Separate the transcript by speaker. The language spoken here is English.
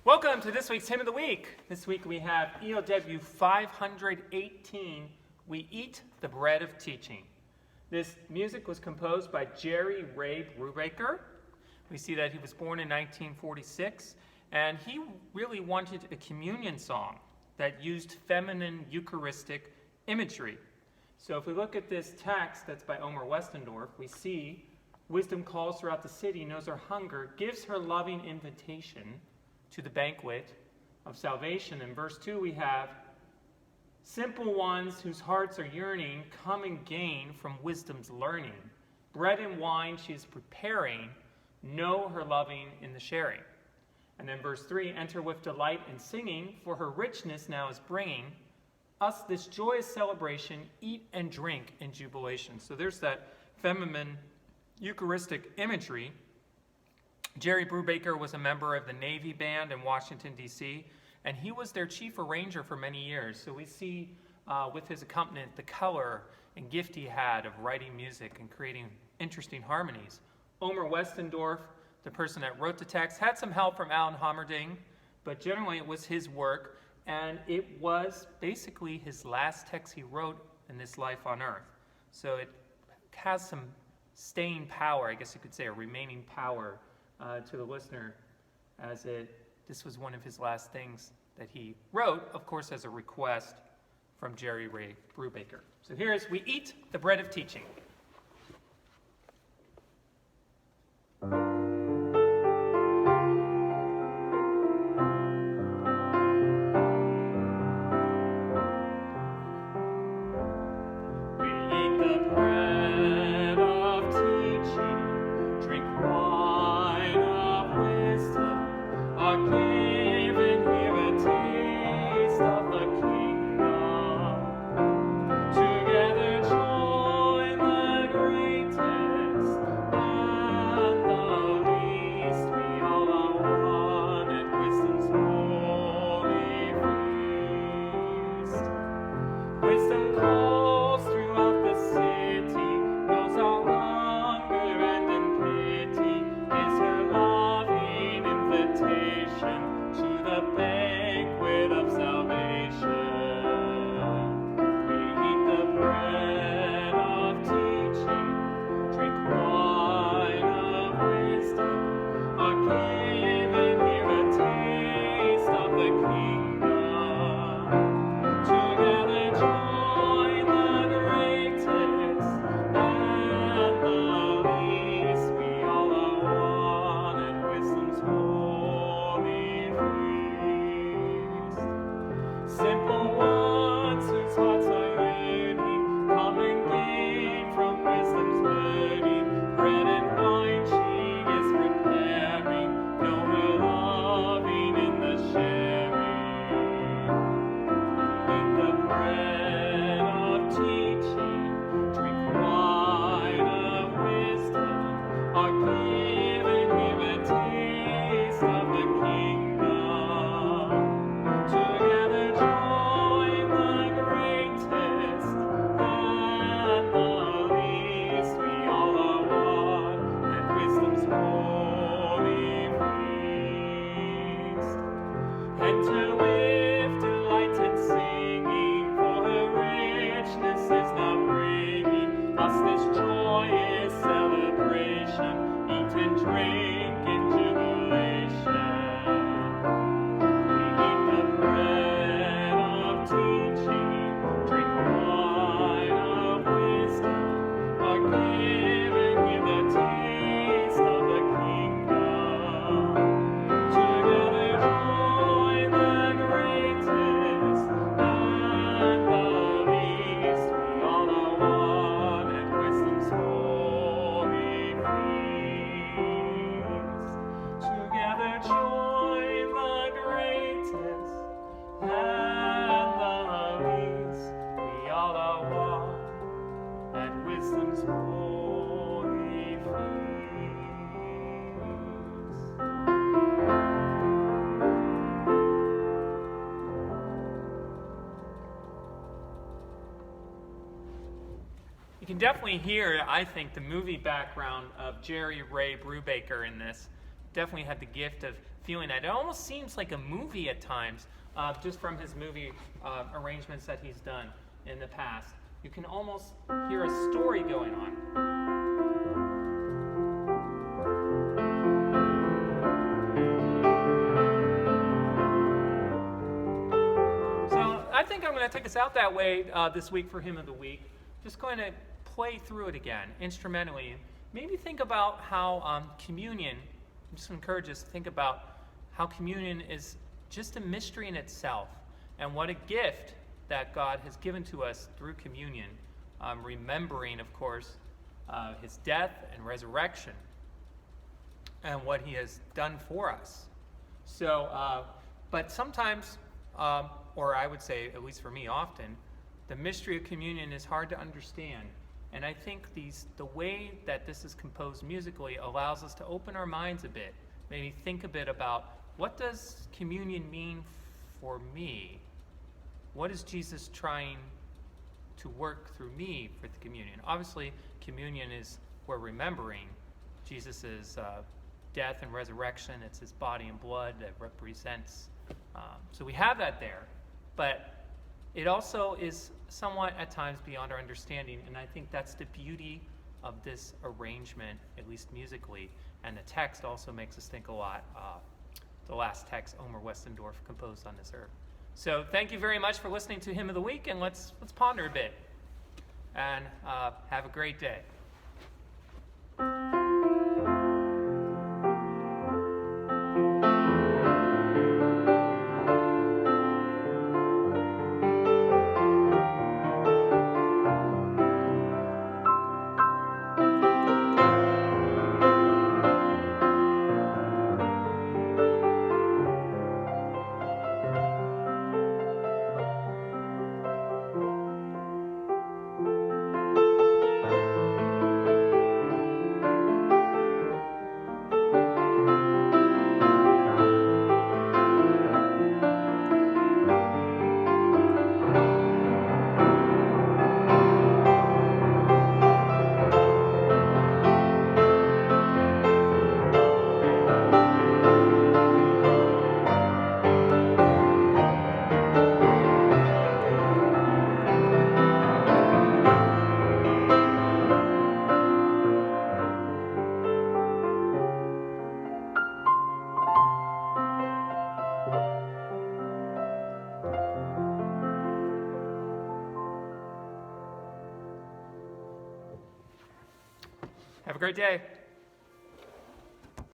Speaker 1: Welcome to this week's Hymn of the Week. This week we have ELW 518, We Eat the Bread of Teaching. This music was composed by Jerry Ray Brubaker. We see that he was born in 1946, and he really wanted a communion song that used feminine Eucharistic imagery. So if we look at this text that's by Omer Westendorf, we see wisdom calls throughout the city, knows her hunger, gives her loving invitation to the banquet of salvation. In verse 2 we have, simple ones whose hearts are yearning, come and gain from wisdom's learning. Bread and wine she is preparing, know her loving in the sharing. And then verse 3, enter with delight and singing, for her richness now is bringing us this joyous celebration, eat and drink in jubilation. So there's that feminine Eucharistic imagery. Jerry Brubaker was a member of the Navy Band in Washington, D.C., and he was their chief arranger for many years. So we see with his accompaniment the color and gift he had of writing music and creating interesting harmonies. Omer Westendorf, the person that wrote the text, had some help from Alan Hammerding, but generally it was his work, and it was basically his last text he wrote in this life on earth. So it has some staying power, I guess you could say, a remaining power to the listener, as this was one of his last things that he wrote, of course, as a request from Jerry Ray Brubaker. So here's We Eat the Bread of Teaching. You can definitely hear, I think, the movie background of Jerry Ray Brubaker in this. definitely had the gift of feeling that. It almost seems like a movie at times, just from his movie arrangements that he's done in the past. You can almost hear a story going on. I think I'm going to take us out that way this week for Hymn of the Week. Just going to play through it again, instrumentally. Maybe think about how communion, just encourage us to think about how communion is just a mystery in itself, and what a gift that God has given to us through communion, remembering, of course, his death and resurrection, and what he has done for us. So, but sometimes, or I would say, at least for me often, the mystery of communion is hard to understand. And I think the way that this is composed musically allows us to open our minds a bit, maybe think a bit about, what does communion mean for me? What is Jesus trying to work through me for the communion? Obviously, communion is we're remembering Jesus' death and resurrection. It's his body and blood that represents. So we have that there. But it also is somewhat at times beyond our understanding, and I think that's the beauty of this arrangement, at least musically. And the text also makes us think a lot. The last text Omer Westendorf composed on this earth. So thank you very much for listening to Hymn of the Week, and let's ponder a bit. And have a great day. Have a great day.